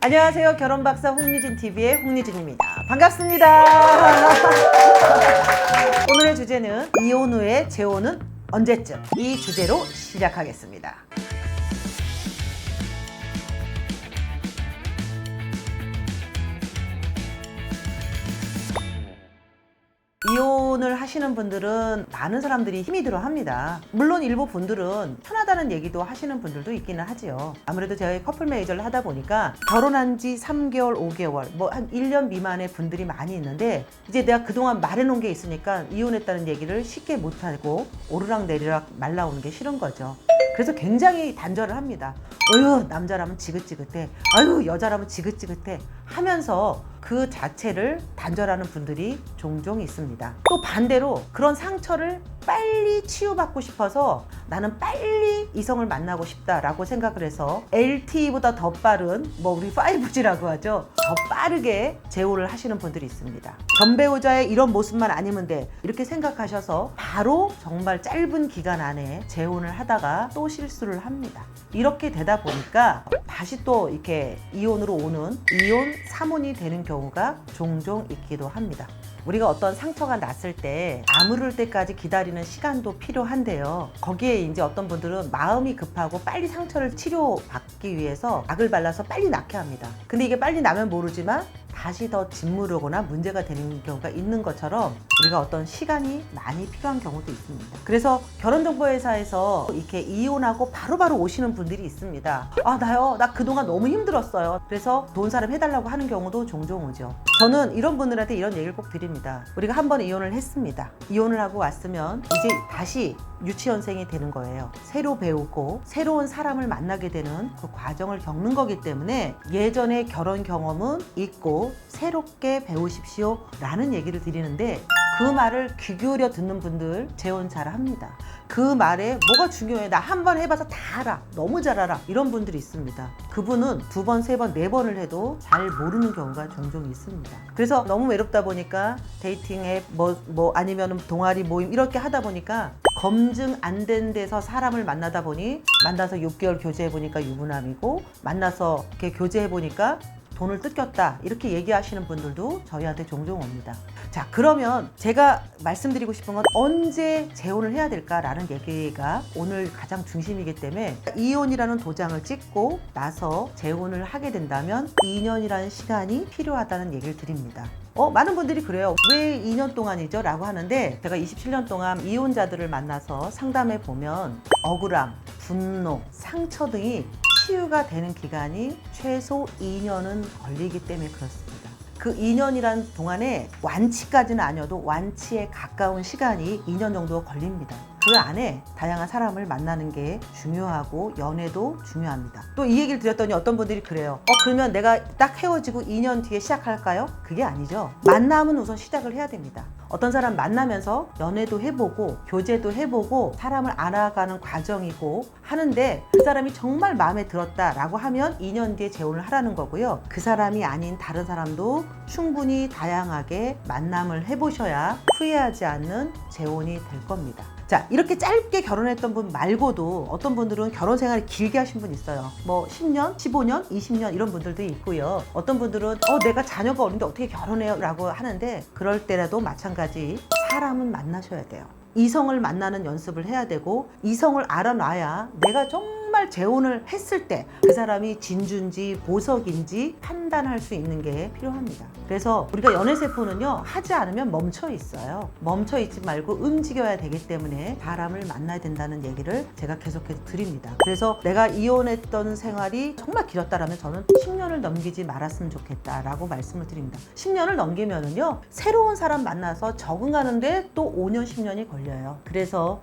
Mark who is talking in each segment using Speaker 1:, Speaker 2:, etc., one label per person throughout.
Speaker 1: 안녕하세요. 결혼박사 홍리진TV의 홍리진입니다. 반갑습니다. 오늘의 주제는 이혼 후의 재혼은 언제쯤? 이 주제로 시작하겠습니다. 이혼을 하시는 분들은 많은 사람들이 힘이 들어 합니다. 물론 일부 분들은 편하다는 얘기도 하시는 분들도 있기는 하지요. 아무래도 제가 커플 매니저를 하다 보니까 결혼한 지 3개월, 5개월, 뭐 한 1년 미만의 분들이 많이 있는데 이제 내가 그동안 말해놓은 게 있으니까 이혼했다는 얘기를 쉽게 못하고 오르락내리락 말라오는 게 싫은 거죠. 그래서 굉장히 단절을 합니다. 어휴, 남자라면 지긋지긋해. 아유, 여자라면 지긋지긋해. 하면서 그 자체를 단절하는 분들이 종종 있습니다. 또 반대로 그런 상처를 빨리 치유받고 싶어서 나는 빨리 이성을 만나고 싶다라고 생각을 해서 LTE보다 더 빠른 우리 5G라고 하죠. 더 빠르게 재혼을 하시는 분들이 있습니다. 전 배우자의 이런 모습만 아니면 돼 이렇게 생각하셔서 바로 정말 짧은 기간 안에 재혼을 하다가 또 실수를 합니다. 이렇게 되다 보니까 다시 또 이렇게 이혼으로 오는 이혼 3혼이 되는 경우가 종종 있기도 합니다. 우리가 어떤 상처가 났을 때 아무를 때까지 기다리는 시간도 필요한데요. 거기에 이제 어떤 분들은 마음이 급하고 빨리 상처를 치료받기 위해서 약을 발라서 빨리 낫게 합니다. 근데 이게 빨리 나면 모르지만 다시 더 짓무르거나 문제가 되는 경우가 있는 것처럼 우리가 어떤 시간이 많이 필요한 경우도 있습니다. 그래서 결혼정보회사에서 이렇게 이혼하고 바로바로 오시는 분들이 있습니다. 아, 나 그동안 너무 힘들었어요. 그래서 좋은 사람 해달라고 하는 경우도 종종 오죠. 저는 이런 분들한테 이런 얘기를 꼭 드립니다. 우리가 한 번 이혼을 했습니다. 이혼을 하고 왔으면 이제 다시 유치원생이 되는 거예요. 새로 배우고 새로운 사람을 만나게 되는 그 과정을 겪는 거기 때문에 예전의 결혼 경험은 있고 새롭게 배우십시오 라는 얘기를 드리는데 그 말을 귀 기울여 듣는 분들 재혼 잘 합니다. 그 말에 뭐가 중요해? 나 한 번 해봐서 다 알아. 너무 잘 알아. 이런 분들이 있습니다. 그분은 2번, 3번, 4번을 해도 잘 모르는 경우가 종종 있습니다. 그래서 너무 외롭다 보니까 데이팅 앱 아니면 동아리 모임 이렇게 하다 보니까 검증 안 된 데서 사람을 만나다 보니 만나서 6개월 교제해보니까 유부남이고 만나서 이렇게 교제해보니까 돈을 뜯겼다 이렇게 얘기하시는 분들도 저희한테 종종 옵니다. 자, 그러면 제가 말씀드리고 싶은 건 언제 재혼을 해야 될까라는 얘기가 오늘 가장 중심이기 때문에 이혼이라는 도장을 찍고 나서 재혼을 하게 된다면 2년이라는 시간이 필요하다는 얘기를 드립니다. 많은 분들이 그래요. 왜 2년 동안이죠? 라고 하는데 제가 27년 동안 이혼자들을 만나서 상담해 보면 억울함, 분노, 상처 등이 치유가 되는 기간이 최소 2년은 걸리기 때문에 그렇습니다. 그 2년이란 동안에 완치까지는 아니어도 완치에 가까운 시간이 2년 정도 걸립니다. 그 안에 다양한 사람을 만나는 게 중요하고 연애도 중요합니다. 또 이 얘기를 드렸더니 어떤 분들이 그래요. 그러면 내가 딱 헤어지고 2년 뒤에 시작할까요? 그게 아니죠. 만남은 우선 시작을 해야 됩니다. 어떤 사람 만나면서 연애도 해보고 교제도 해보고 사람을 알아가는 과정이고 하는데 그 사람이 정말 마음에 들었다라고 하면 2년 뒤에 재혼을 하라는 거고요. 그 사람이 아닌 다른 사람도 충분히 다양하게 만남을 해보셔야 후회하지 않는 재혼이 될 겁니다. 자, 이렇게 짧게 결혼했던 분 말고도 어떤 분들은 결혼 생활을 길게 하신 분 있어요. 10년, 15년, 20년 이런 분들도 있고요. 어떤 분들은 내가 자녀가 어린데 어떻게 결혼해요? 라고 하는데 그럴 때라도 마찬가지 사람은 만나셔야 돼요. 이성을 만나는 연습을 해야 되고 이성을 알아놔야 내가 정말 재혼을 했을 때 그 사람이 진주인지 보석인지 판단할 수 있는 게 필요합니다. 그래서 우리가 연애세포는요 하지 않으면 멈춰 있어요. 멈춰 있지 말고 움직여야 되기 때문에 사람을 만나야 된다는 얘기를 제가 계속해서 드립니다. 그래서 내가 이혼했던 생활이 정말 길었다라면 저는 10년을 넘기지 말았으면 좋겠다라고 말씀을 드립니다. 10년을 넘기면은요 새로운 사람 만나서 적응하는데 또 5년, 10년이 걸려요. 그래서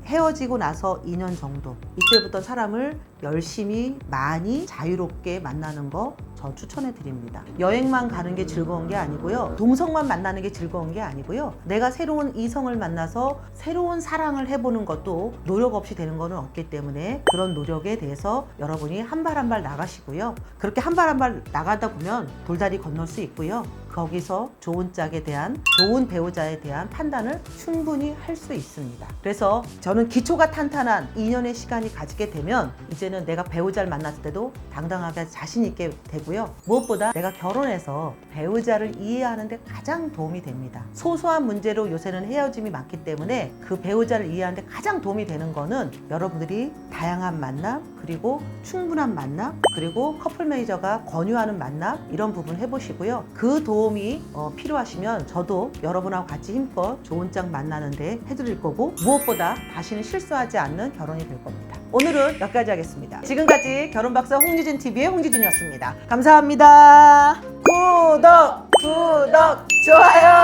Speaker 1: 헤어지고 나서 2년 정도 이때부터 사람을 열심히 많이 자유롭게 만나는 거 저 추천해 드립니다. 여행만 가는 게 즐거운 게 아니고요. 동성만 만나는 게 즐거운 게 아니고요. 내가 새로운 이성을 만나서 새로운 사랑을 해보는 것도 노력 없이 되는 거는 없기 때문에 그런 노력에 대해서 여러분이 한 발 한 발 나가시고요. 그렇게 한 발 한 발 나가다 보면 돌다리 건널 수 있고요. 거기서 좋은 짝에 대한, 좋은 배우자에 대한 판단을 충분히 할 수 있습니다. 그래서 저는 기초가 탄탄한 2년의 시간이 가지게 되면 이제는 내가 배우자를 만났을 때도 당당하게 자신 있게 되고요. 무엇보다 내가 결혼해서 배우자를 이해하는 데 가장 도움이 됩니다. 소소한 문제로 요새는 헤어짐이 많기 때문에 그 배우자를 이해하는 데 가장 도움이 되는 거는 여러분들이 다양한 만남, 그리고 충분한 만남, 그리고 커플 매니저가 권유하는 만남, 이런 부분 해보시고요. 그 도움이 필요하시면 저도 여러분하고 같이 힘껏 좋은 짝 만나는데 해드릴 거고, 무엇보다 다시는 실수하지 않는 결혼이 될 겁니다. 오늘은 여기까지 하겠습니다. 지금까지 결혼박사 홍지진 TV의 홍지진이었습니다. 감사합니다. 구독, 좋아요.